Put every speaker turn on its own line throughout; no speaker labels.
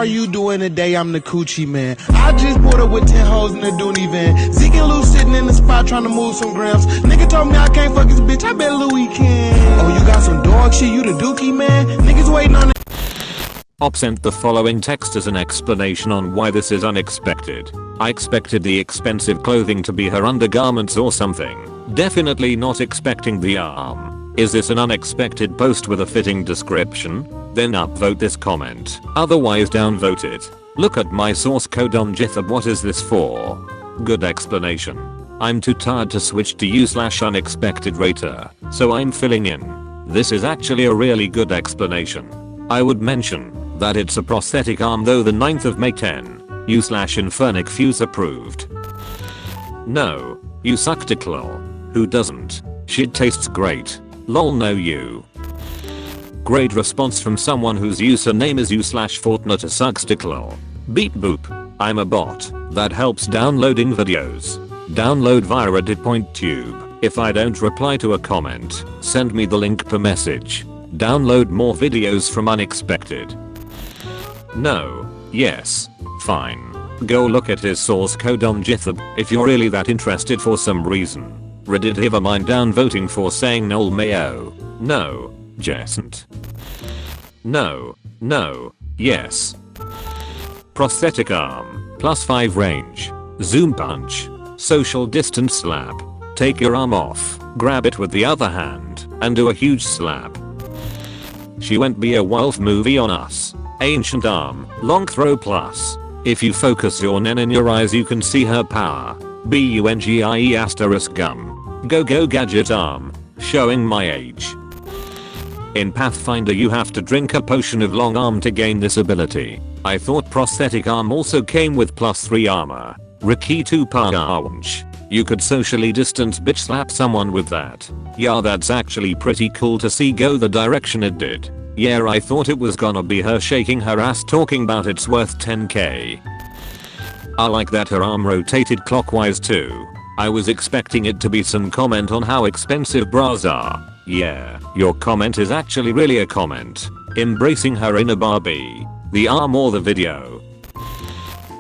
are you doing today? I'm the coochie man. I just pulled up with 10 hoes in the Dooney van. Zeke and Lou sitting in the spot trying to move some grams. Nigga told me I can't fuck his bitch, I bet Louis can. Oh, you got some dog shit, you the dookie man? Niggas waiting on it.
Op sent the following text as an explanation on why this is unexpected. I expected the expensive clothing to be her undergarments or something. Definitely not expecting the arm. Is this an unexpected post with a fitting description? Then upvote this comment. Otherwise downvote it. Look at my source code on GitHub. What is this for? Good explanation. I'm too tired to switch to u/unexpected rater, so I'm filling in. This is actually a really good explanation. I would mention that it's a prosthetic arm though, the 9th of May 10. u/Infernic Fuse approved. No. You suck dick lol. Who doesn't? Shit tastes great. Lol no you. Great response from someone whose username is u/Fortnite sucks dick lol. Beep boop. I'm a bot that helps downloading videos. Download via Reddit.tube. If I don't reply to a comment, send me the link per message. Download more videos from unexpected. No. Yes. Fine. Go look at his source code on GitHub if you're really that interested for some reason. Reddit ever mind downvoting for saying null mayo? No. Jesn't. No. No. Yes. Prosthetic arm. +5 range. Zoom punch. Social distance slap. Take your arm off, grab it with the other hand, and do a huge slap. She went Beowulf movie on us. Ancient arm, long throw plus. If you focus your nen in your eyes you can see her power. BUNGIE gum. Go go gadget arm. Showing my age. In Pathfinder you have to drink a potion of long arm to gain this ability. I thought prosthetic arm also came with +3 armor. Riki 2 Paunch. You could socially distance bitch slap someone with that. Yeah, that's actually pretty cool to see go the direction it did. Yeah, I thought it was gonna be her shaking her ass talking about it's worth 10k. I like that her arm rotated clockwise too. I was expecting it to be some comment on how expensive bras are. Yeah, your comment is actually really a comment. Embracing her inner Barbie. The arm or the video.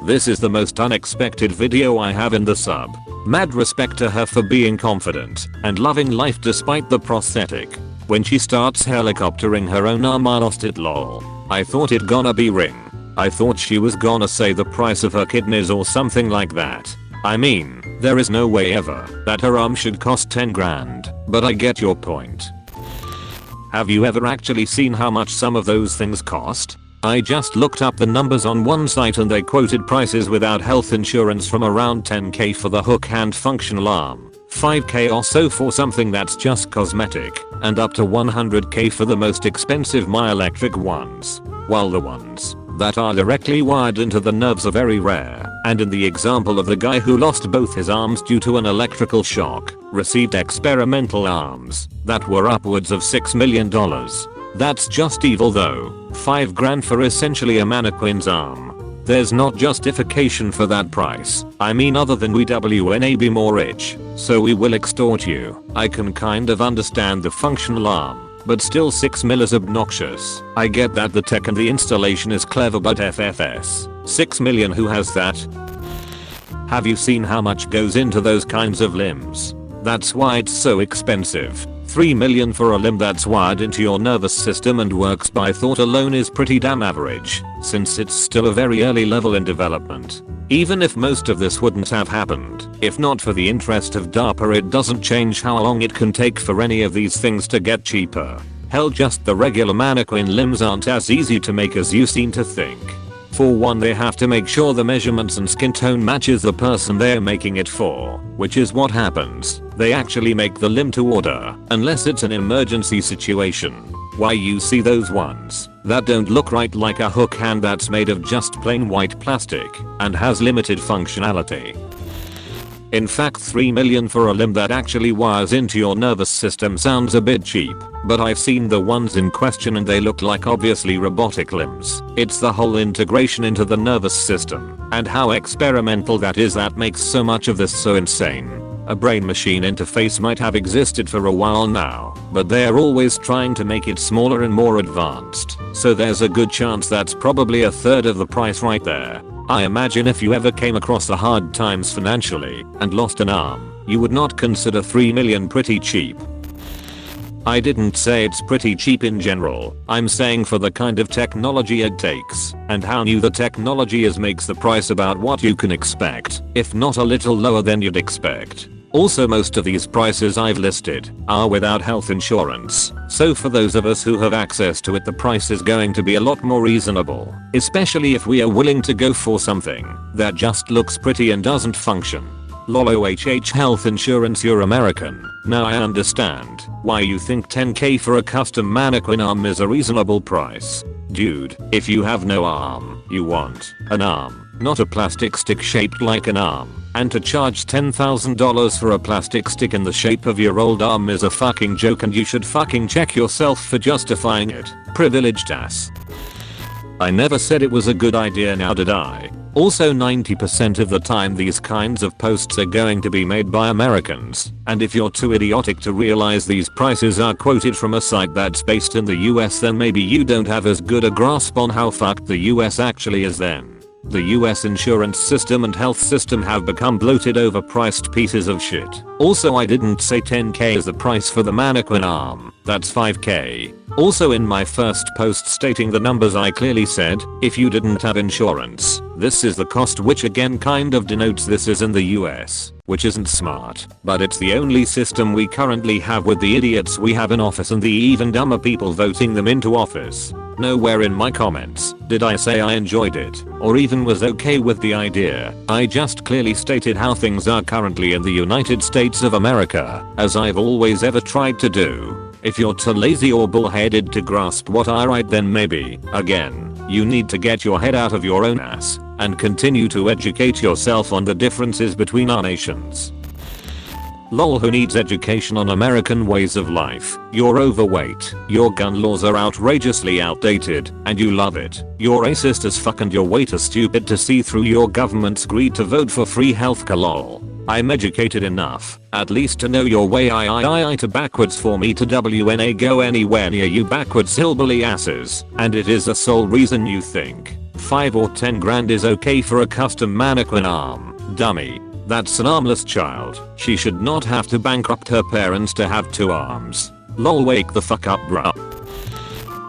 This is the most unexpected video I have in the sub. Mad respect to her for being confident and loving life despite the prosthetic. When she starts helicoptering her own arm I lost it lol. I thought it gonna be ring. I thought she was gonna say the price of her kidneys or something like that. I mean, there is no way ever that her arm should cost 10 grand, but I get your point. Have you ever actually seen how much some of those things cost? I just looked up the numbers on one site and they quoted prices without health insurance from around 10k for the hook hand functional arm, 5k or so for something that's just cosmetic, and up to 100k for the most expensive myoelectric ones, while the ones that are directly wired into the nerves are very rare, and in the example of the guy who lost both his arms due to an electrical shock, received experimental arms that were upwards of $6 million. That's just evil though. 5 grand for essentially a mannequin's arm. There's not justification for that price. I mean, other than we WNA be more rich, so we will extort you. I can kind of understand the functional arm, but still 6 mil is obnoxious. I get that the tech and the installation is clever, but FFS. 6 million, who has that? Have you seen how much goes into those kinds of limbs? That's why it's so expensive. 3 million for a limb that's wired into your nervous system and works by thought alone is pretty damn average, since it's still a very early level in development. Even if most of this wouldn't have happened, if not for the interest of DARPA, it doesn't change how long it can take for any of these things to get cheaper. Hell, just the regular mannequin limbs aren't as easy to make as you seem to think. For one, they have to make sure the measurements and skin tone matches the person they're making it for, which is what happens. They actually make the limb to order, unless it's an emergency situation. Why you see those ones that don't look right, like a hook hand that's made of just plain white plastic and has limited functionality. In fact, 3 million for a limb that actually wires into your nervous system sounds a bit cheap, but I've seen the ones in question and they look like obviously robotic limbs. It's the whole integration into the nervous system and how experimental that is that makes so much of this so insane. A brain machine interface might have existed for a while now, but they're always trying to make it smaller and more advanced, so there's a good chance that's probably a third of the price right there. I imagine if you ever came across the hard times financially and lost an arm, you would not consider $3 million pretty cheap. I didn't say it's pretty cheap in general, I'm saying for the kind of technology it takes, and how new the technology is makes the price about what you can expect, if not a little lower than you'd expect. Also, most of these prices I've listed are without health insurance, so for those of us who have access to it the price is going to be a lot more reasonable, especially if we are willing to go for something that just looks pretty and doesn't function. LOLOHH health insurance, you're American. Now I understand why you think $10K for a custom mannequin arm is a reasonable price. Dude, if you have no arm, you want an arm, not a plastic stick shaped like an arm. And to charge $10,000 for a plastic stick in the shape of your old arm is a fucking joke, and you should fucking check yourself for justifying it. Privileged ass. I never said it was a good idea, now did I? Also, 90% of the time these kinds of posts are going to be made by Americans, and if you're too idiotic to realize these prices are quoted from a site that's based in the US, then maybe you don't have as good a grasp on how fucked the US actually is then. The US insurance system and health system have become bloated, overpriced pieces of shit. Also, I didn't say $10K is the price for the mannequin arm, that's $5K. Also, in my first post stating the numbers I clearly said, if you didn't have insurance, this is the cost, which again kind of denotes this is in the US, which isn't smart, but it's the only system we currently have with the idiots we have in office and the even dumber people voting them into office. Nowhere in my comments did I say I enjoyed it, or even was okay with the idea. I just clearly stated how things are currently in the United States of America, as I've always ever tried to do. If you're too lazy or bullheaded to grasp what I write, then maybe, again, you need to get your head out of your own ass and continue to educate yourself on the differences between our nations. Lol, who needs education on American ways of life? You're overweight, your gun laws are outrageously outdated, and you love it. You're racist as fuck and you're way too stupid to see through your government's greed to vote for free healthcare. Lol. I'm educated enough, at least to know your way I to backwards for me to WNA go anywhere near you backwards hillbilly asses, and it is the sole reason you think 5 or 10 grand is okay for a custom mannequin arm. Dummy. That's an armless child. She should not have to bankrupt her parents to have 2 arms. Lol, wake the fuck up, bruh.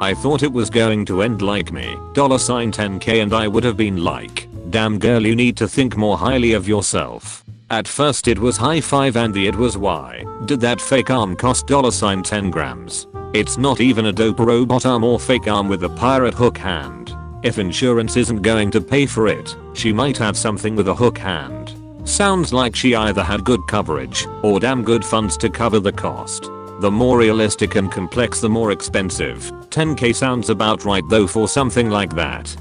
I thought it was going to end like me, $10K, and I would have been like, damn girl, you need to think more highly of yourself. At first it was high five and it was why did that fake arm cost $10 grams? It's not even a dope robot arm or fake arm with a pirate hook hand. If insurance isn't going to pay for it, she might have something with a hook hand. Sounds like she either had good coverage or damn good funds to cover the cost. The more realistic and complex the more expensive. $10K sounds about right though for something like that.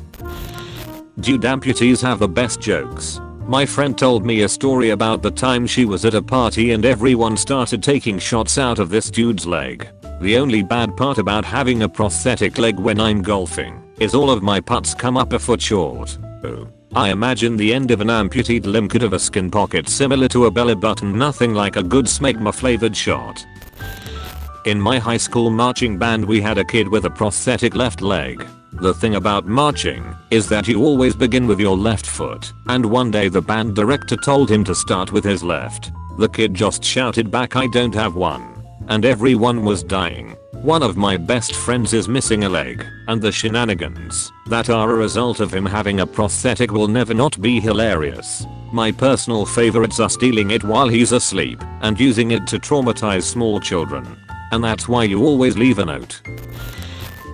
Dude, amputees have the best jokes. My friend told me a story about the time she was at a party and everyone started taking shots out of this dude's leg. The only bad part about having a prosthetic leg when I'm golfing is all of my putts come up a foot short. Oh. I imagine the end of an amputated limb could have a skin pocket similar to a belly button, nothing like a good smegma flavored shot. In my high school marching band we had a kid with a prosthetic left leg. The thing about marching is that you always begin with your left foot, and one day the band director told him to start with his left. The kid just shouted back, I don't have one. And everyone was dying. One of my best friends is missing a leg, and the shenanigans that are a result of him having a prosthetic will never not be hilarious. My personal favorites are stealing it while he's asleep and using it to traumatize small children. And that's why you always leave a note.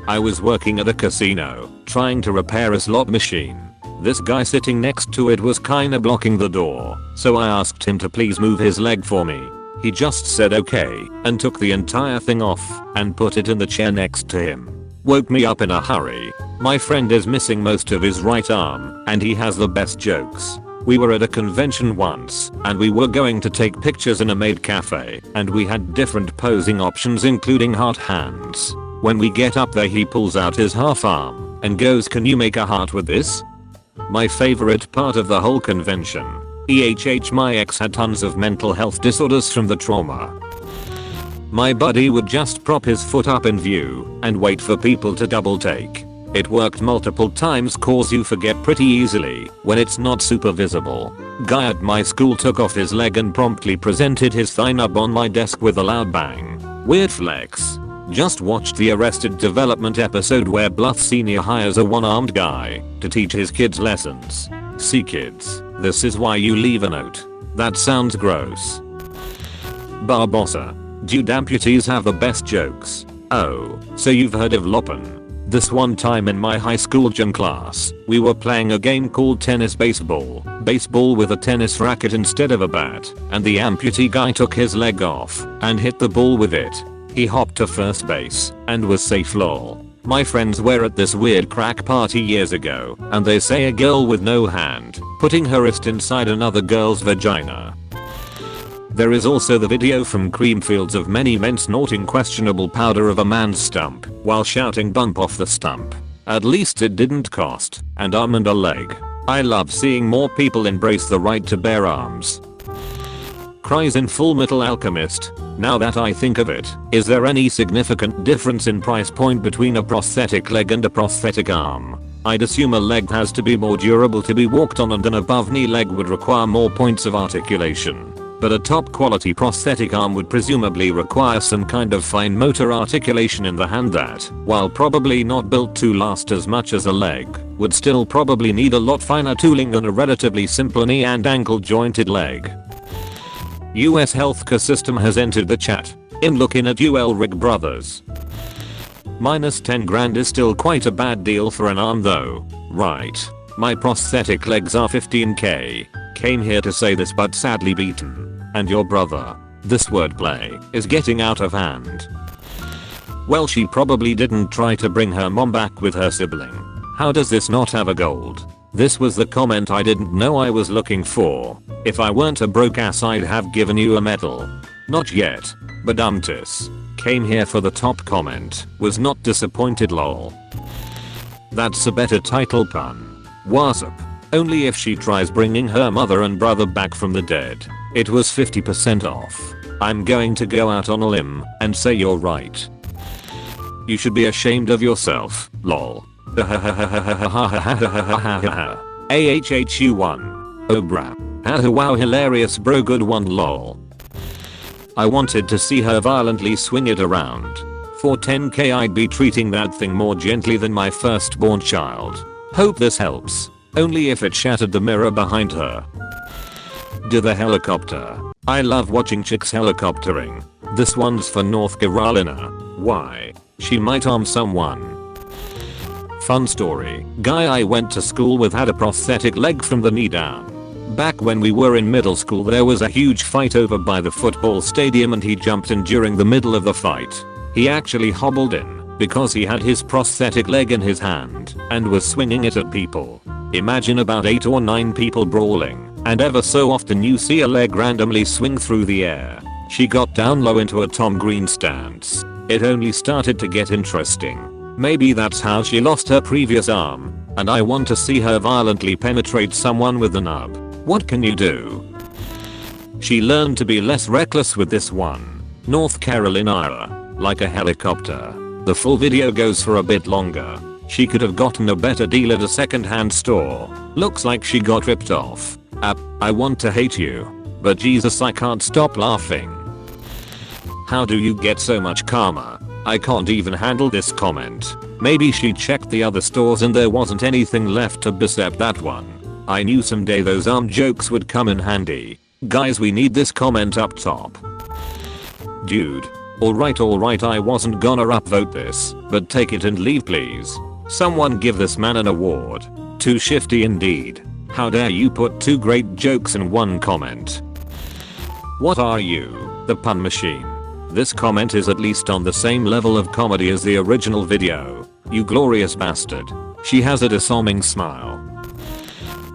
I was working at a casino, trying to repair a slot machine. This guy sitting next to it was kinda blocking the door, so I asked him to please move his leg for me. He just said okay, and took the entire thing off and put it in the chair next to him. Woke me up in a hurry. My friend is missing most of his right arm, and he has the best jokes. We were at a convention once, and we were going to take pictures in a maid cafe, and we had different posing options including heart hands. When we get up there he pulls out his half arm and goes, can you make a heart with this? My favorite part of the whole convention My ex had tons of mental health disorders from the trauma. My buddy would just prop his foot up in view and wait for people to double take. It worked multiple times cause you forget pretty easily when it's not super visible. Guy at my school took off his leg and promptly presented his thigh nub on my desk with a loud bang. Weird flex. Just watched the Arrested Development episode where Bluff Sr. hires a one-armed guy to teach his kids lessons. See kids, this is why you leave a note. That sounds gross. Barbossa. Dude, amputees have the best jokes. Oh, so you've heard of Loppen? This one time in my high school gym class, we were playing a game called tennis baseball. Baseball with a tennis racket instead of a bat, and the amputee guy took his leg off and hit the ball with it. He hopped to first base and was safe lol. My friends were at this weird crack party years ago, and they say a girl with no hand putting her wrist inside another girl's vagina. There is also the video from Creamfields of many men snorting questionable powder of a man's stump while shouting bump off the stump. At least it didn't cost an arm and a leg. I love seeing more people embrace the right to bear arms. Cries in Full Metal Alchemist. Now that I think of it, is there any significant difference in price point between a prosthetic leg and a prosthetic arm? I'd assume a leg has to be more durable to be walked on and an above knee leg would require more points of articulation. But a top quality prosthetic arm would presumably require some kind of fine motor articulation in the hand that, while probably not built to last as much as a leg, would still probably need a lot finer tooling than a relatively simple knee and ankle jointed leg. US healthcare system has entered the chat. I'm looking at UL Rig Brothers. Minus 10 grand is still quite a bad deal for an arm though. Right. My prosthetic legs are 15k. Came here to say this but sadly beaten. And your brother. This wordplay is getting out of hand. Well, she probably didn't try to bring her mom back with her sibling. How does this not have a gold? This was the comment I didn't know I was looking for. If I weren't a broke ass I'd have given you a medal. Not yet. But Umtis. Came here for the top comment. Was not disappointed lol. That's a better title pun. What's up? Only if she tries bringing her mother and brother back from the dead. It was 50% off. I'm going to go out on a limb and say you're right. You should be ashamed of yourself, lol. AHHU1. Oh bruh. Wow, hilarious bro, good one lol. I wanted to see her violently swing it around. For 10k I'd be treating that thing more gently than my firstborn child. Hope this helps. Only if it shattered the mirror behind her. Do the helicopter. I love watching chicks helicoptering. This one's for North Carolina. Why? She might arm someone. Fun story. Guy I went to school with had a prosthetic leg from the knee down. Back when we were in middle school there was a huge fight over by the football stadium and he jumped in during the middle of the fight. He actually hobbled in because he had his prosthetic leg in his hand and was swinging it at people. Imagine about 8 or 9 people brawling, and ever so often you see a leg randomly swing through the air. She got down low into a Tom Green stance. It only started to get interesting. Maybe that's how she lost her previous arm, and I want to see her violently penetrate someone with the nub. What can you do? She learned to be less reckless with this one. North Carolina. Like a helicopter. The full video goes for a bit longer. She could have gotten a better deal at a second-hand store. Looks like she got ripped off. I want to hate you. But Jesus, I can't stop laughing. How do you get so much karma? I can't even handle this comment. Maybe she checked the other stores and there wasn't anything left to accept that one. I knew someday those arm jokes would come in handy. Guys, we need this comment up top. Dude. Alright, I wasn't gonna upvote this, but take it and leave please. Someone give this man an award. Too shifty indeed. How dare you put 2 great jokes in one comment. What are you, the pun machine? This comment is at least on the same level of comedy as the original video. You glorious bastard. She has a disarming smile.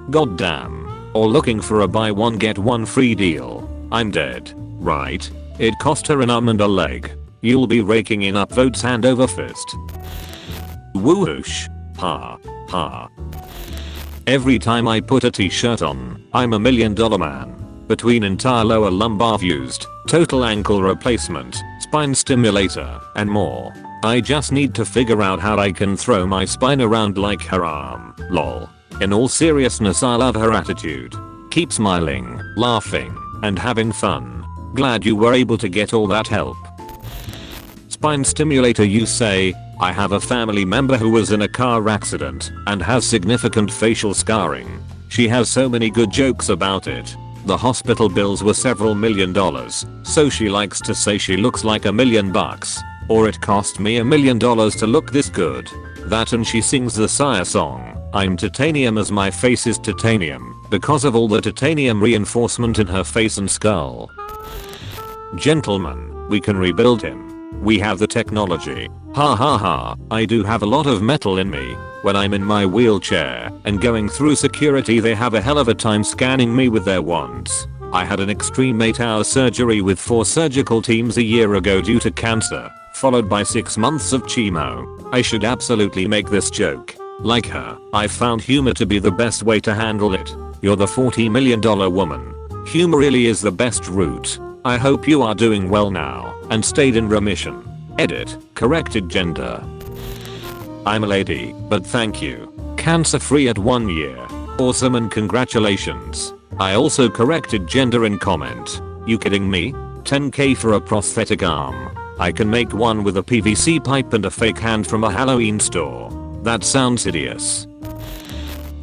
Goddamn. Or looking for a buy one get one free deal. I'm dead. Right. It cost her an arm and a leg. You'll be raking in upvotes hand over fist. Whoosh. Ha. Ha. Every time I put a t-shirt on, I'm $1 million man. Between entire lower lumbar fused, total ankle replacement, spine stimulator, and more. I just need to figure out how I can throw my spine around like her arm. Lol. In all seriousness, I love her attitude. Keep smiling, laughing, and having fun. Glad you were able to get all that help. Spine stimulator, you say? I have a family member who was in a car accident and has significant facial scarring. She has so many good jokes about it. The hospital bills were several $1 million, so she likes to say she looks like $1 million. Or it cost me $1 million to look this good. That, and she sings the Sire song, I'm titanium as my face is titanium, because of all the titanium reinforcement in her face and skull. Gentlemen, we can rebuild him. We have the technology. Ha ha ha, I do have a lot of metal in me. When I'm in my wheelchair and going through security, they have a hell of a time scanning me with their wands. I had an extreme 8-hour surgery with 4 surgical teams a year ago due to cancer, followed by 6 months of chemo. I should absolutely make this joke. Like her, I found humor to be the best way to handle it. You're the $40 million woman. Humor really is the best route. I hope you are doing well now and stayed in remission. Edit, corrected gender. I'm a lady, but thank you. Cancer free at 1 year. Awesome and congratulations. I also corrected gender in comment. You kidding me? $10K for a prosthetic arm. I can make one with a PVC pipe and a fake hand from a Halloween store. That sounds hideous.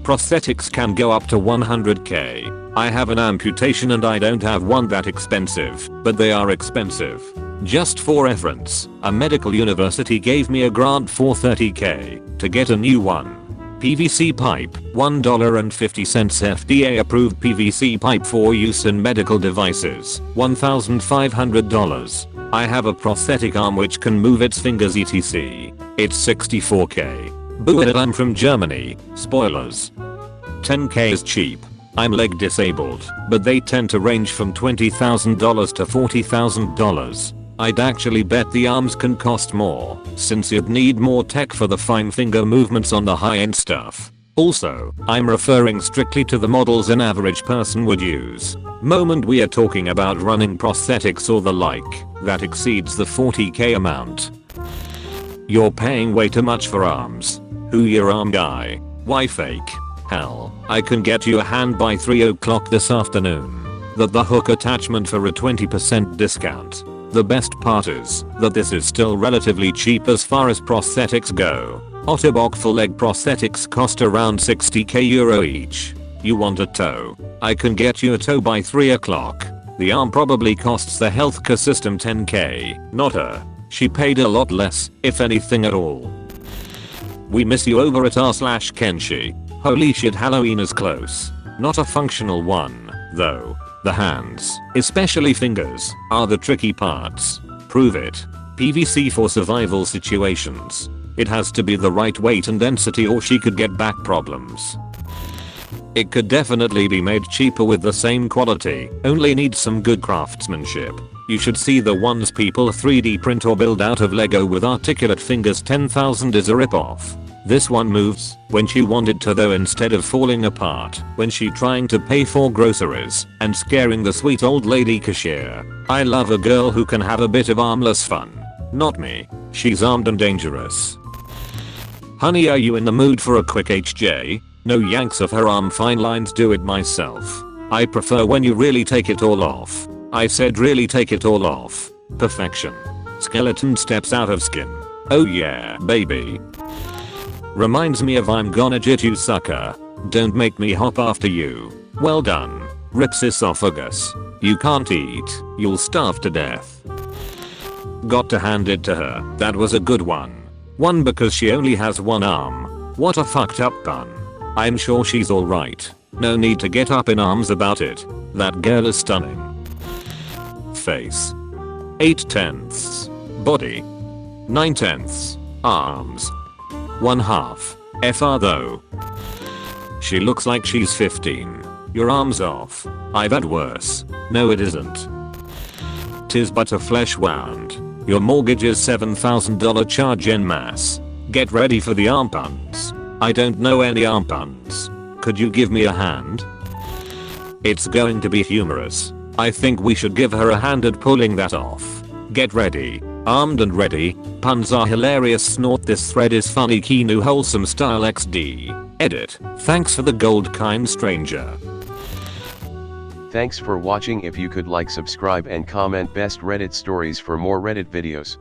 Prosthetics can go up to $100K. I have an amputation and I don't have one that expensive, but they are expensive. Just for reference, a medical university gave me a grant for $30K to get a new one. PVC pipe, $1.50 FDA approved PVC pipe for use in medical devices, $1,500. I have a prosthetic arm which can move its fingers etc. It's $64K. Boo it, I'm from Germany, spoilers. $10K is cheap. I'm leg disabled, but they tend to range from $20,000 to $40,000. I'd actually bet the arms can cost more, since you'd need more tech for the fine finger movements on the high-end stuff. Also, I'm referring strictly to the models an average person would use. Moment we are talking about running prosthetics or the like, that exceeds the $40K amount. You're paying way too much for arms. Who your arm guy? Why fake? Hell, I can get you a hand by 3 o'clock this afternoon. The hook attachment for a 20% discount. The best part is that this is still relatively cheap as far as prosthetics go. Ottobock full leg prosthetics cost around €60K each. You want a toe? I can get you a toe by 3 o'clock. The arm probably costs the healthcare system $10K, not her. She paid a lot less, if anything at all. We miss you over at r/Kenshi. Holy shit, Halloween is close. Not a functional one, though. The hands, especially fingers, are the tricky parts. Prove it. PVC for survival situations. It has to be the right weight and density or she could get back problems. It could definitely be made cheaper with the same quality, only needs some good craftsmanship. You should see the ones people 3D print or build out of Lego with articulate fingers. 10,000 is a ripoff. This one moves when she wanted to, though, instead of falling apart when she trying to pay for groceries and scaring the sweet old lady cashier. I love a girl who can have a bit of armless fun. Not me. She's armed and dangerous. Honey, are you in the mood for a quick HJ? No yanks of her arm, fine lines, do it myself. I prefer when you really take it all off. I said really take it all off. Perfection. Skeleton steps out of skin. Oh yeah, baby. Reminds me of I'm gonna jit you, sucker. Don't make me hop after you. Well done. Rips esophagus. You can't eat. You'll starve to death. Got to hand it to her. That was a good one. One because she only has one arm. What a fucked up pun. I'm sure she's alright. No need to get up in arms about it. That girl is stunning. Face. 8/10. Body. 9/10. Arms. 1/2. FR though. She looks like she's 15. Your arm's off. I've had worse. No it isn't. Tis but a flesh wound. Your mortgage is $7,000 charge en masse. Get ready for the arm puns. I don't know any arm puns. Could you give me a hand? It's going to be humorous. I think we should give her a hand at pulling that off. Get ready. Armed and ready. Puns are hilarious. Snort. This thread is funny. Kinu wholesome style XD. Edit. Thanks for the gold, kind stranger.
Thanks for watching. If you could like, subscribe and comment best Reddit stories for more Reddit videos.